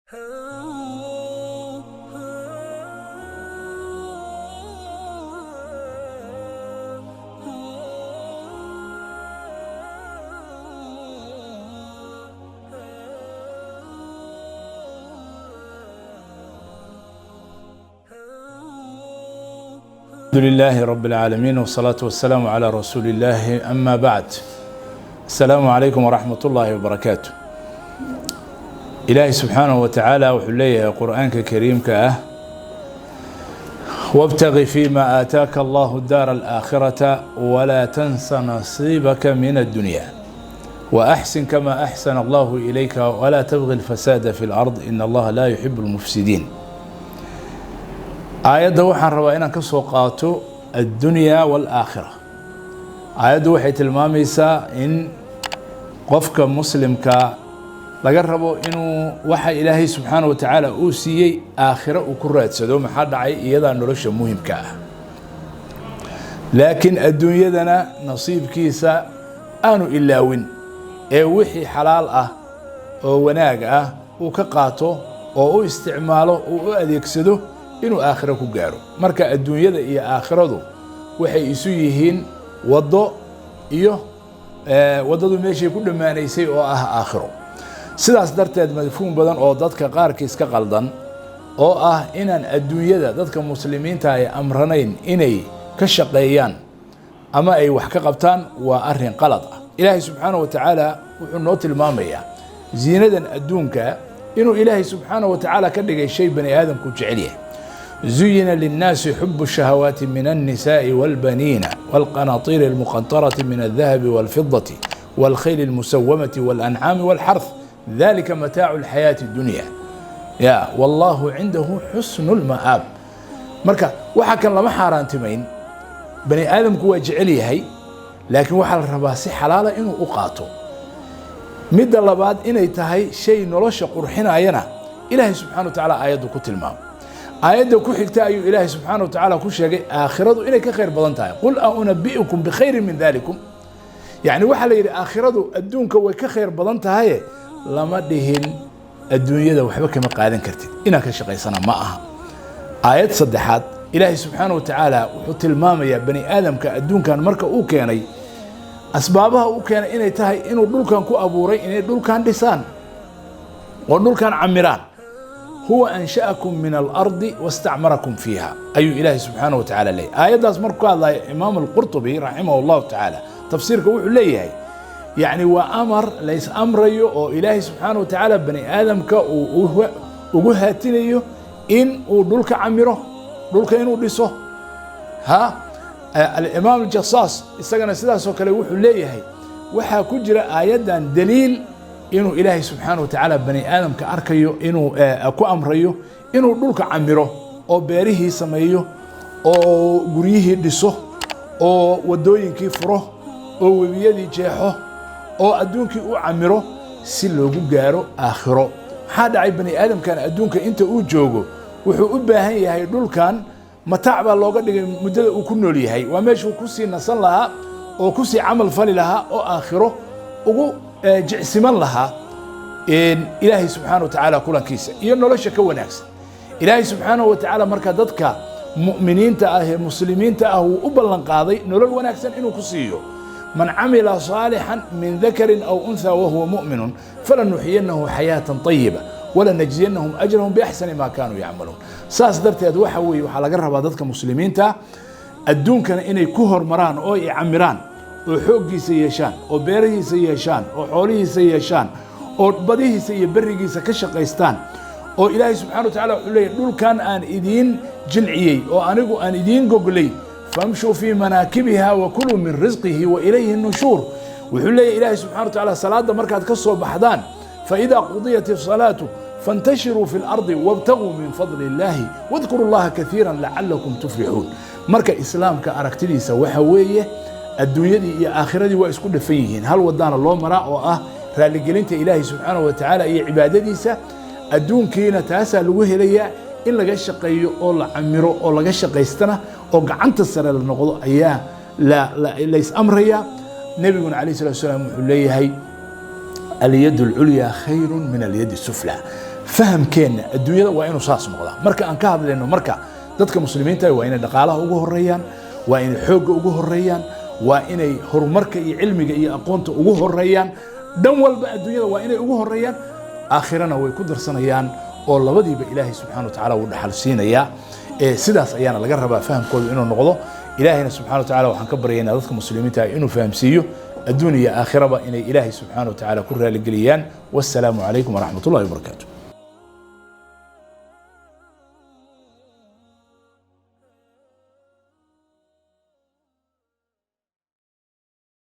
الحمد لله رب العالمين والصلاة والسلام على رسول الله أما بعد. السلام عليكم ورحمة الله وبركاته. إلهي سبحانه وتعالى وحليه قرآن كريم وابتغ فيما آتاك الله الدار الآخرة ولا تنس نصيبك من الدنيا وأحسن كما أحسن الله إليك ولا تبغي الفساد في الأرض إن الله لا يحب المفسدين. aayadda waxaan rabaa inaan ka soo qaato addunya wal-aakhira. aayaddu waxay tilmaamaysaa in qofka muslimka laga rabo inuu waxa ilaahay subxaanahu wa tacaala uu siiyey aakhiro uu ku raadsado. maxaa dhacay? iyadaa nolosha muhimka ah, laakiin adduunyadana nasiibkiisa aanu ilaawin ee wixii xalaal ah oo wanaag ah uu ka qaato oo u isticmaalo oo u adeegsado inuu aakhiro ku gaaro. marka adduunyada iyo aakhiradu waxay isu yihiin wado iyo wadadu meeshay ku dhammaanaysay oo ah aakhiro. sidaas darteed mafhuum badan oo dadka qaarkiis ka qaldan oo ah inaan adduunyada dadka muslimiinta ay amranayn inay ka shaqeeyaan ama ay wax ka qabtaan waa arrin qalad ah. ilaahay subxaanahu wa tacaala wuxuu noo tilmaamayaa ziinadan adduunka inuu ilaahay subxaanahu wa tacaala ka dhigay shay bani aadamku jecel yahay. زين للناس حب الشهوات من النساء والبنين والقناطير المقنطرة من الذهب والفضة والخيل المسومة والأنعام والحرث ذلك متاع الحياة الدنيا يا والله عنده حسن المآب. marka waxa kan lama xaaraantimayn bani aadamku waa jecel yahay, laakiin waxa la rabaa si xalaala inuu u qaato. midda labaad inay tahay shay nolosha qurxinayana ilaahay subxaanahu wa tacaala aayaddu ku tilmaamay. aayadda ku xigta ayuu ilaahay subxaanahu wa tacaala ku sheegay aakhiradu inay ka khayr badan tahay. qul a unabbi'ukum bikhayrin min dalikum, yacni waxaa la yidhi aakhiradu adduunka way ka khayr badan tahaye lama dhihin adduunyada waxba kama qaadan kartid, inaad ka shaqaysana ma aha. aayad saddexaad ilaahay subxaanahu wa tacaala wuxuu tilmaamayaa bani aadamka adduunkan marka uu keenay asbaabaha uu keenay inay tahay inuu dhulkan ku abuuray inay dhulkan dhisaan oo dhulkan camiraan. هو أنشأكم من الأرض واستعمركم فيها أي إله سبحانه وتعالى لي. آيات مركو الله إمام القرطبي رحمه الله تعالى تفسير كوح ليه يعني وأمر ليس أمر أو إله سبحانه وتعالى بني آدم وجهاتنيه إن ودولك عمره دولك إنه بيسه ها الإمام الجصاص استجنا سداس وكله وح ليه وحا كجرا آيات دليل inuu ilaahay subxaanahu wa tacaala bani aadamka arkayo inuu ku amrayo inuu dhulka camiro oo beerihii sameeyo oo guryihii dhiso oo wadooyinkii furo oo webiyadii jeexo oo adduunkii u camiro si loogu gaaro aakhiro. maxaa dhacay? bani aadamkan adduunka inta uu joogo wuxuu u baahan yahay dhulkan mataac baa looga dhigay muddada uu ku nool yahay. waa meeshuu kusii nasan lahaa oo kusii camal fali lahaa oo aakhiro ugu jecsiman lahaa ilaahay subxaanahu wa tacaala kulankiisa iyo nolosha ka wanaagsan. ilaahay subxaanahu wa tacaala marka dadka mu'miniinta ah ee muslimiinta ah wuu u ballan qaaday nolol wanaagsan inuu ku siiyo. man camila saalixan min dakarin aw unthaa wahuwa mu'minun falanuxyiyannahu xayaatan طayiba walanajziyanahum ajrahum biaxsani maa kaanuu yacmaluun. saas darteed waxa weeye waxaa laga rabaa dadka muslimiinta adduunkana inay ku hormaraan oo ay camiraan oo xooggiisa yeeshaan oo beerihiisa yeeshaan oo xoolihiisa yeeshaan oo badihiisa iyo berigiisa ka shaqaystaan oo ilaahay subxaanahu wa tacaala wuxuu leeyahay dhulkan aan idiin jilciyey oo anigu aan idiin goglay famshuu fii manaakibiha wa kuluu min risqihi wa ilayhi nushuur. wuxuu leeyahay ilaahay subxaanahu wa tacaala salaada markaad ka soo baxdaan faidaa qudiyat isalaatu fantashiruu fi lardi wabtaguu min fadli illaahi wadkuru llaha kaiira lacalakum tuflixuun. marka islaamka aragtidiisa waxa weeye adduunyadii iyo aakhiradii waa isku dhafan yihiin, hal wadaana loo maraa oo ah raaligelinta ilaahay subxaanahu wa tacaala iyo cibaadadiisa. adduunkiina taasaa lagu helayaa in laga shaqeeyo oo la camiro oo laga shaqaystana oo gacanta sare la noqdo ayaa lays amrayaa. nebiguna calayhi salaatu wasalaam wuxuu leeyahay alyad alculyaa khayrun min alyad sufla. fahamkeena adduunyada waa inuu saas noqdaa marka aan ka hadlayno marka dadka muslimiinta waa inay dhaqaalaha ugu horeeyaan waa inay xoogga ugu horeeyaan waa inay horumarka iyo cilmiga iyo aqoonta ugu horeeyaan dhan walba adduunyada waa inay ugu horeeyaan aakhirana way ku darsanayaan oo labadiiba ilaahay subxaanahu wa tacaala uu dhaxal siinayaa sidaas ayaana laga rabaa fahamkooda inuu noqdo ilaahayna subxaanahu wa tacaala waxaan ka baryaynaa dadka muslimiinta inuu fahamsiiyo adduun iyo aakhiraba inay ilaahay subxaanahu wa tacaala ku raali geliyaan wassalaamu calaykum waraxmatullahi wabarakaatu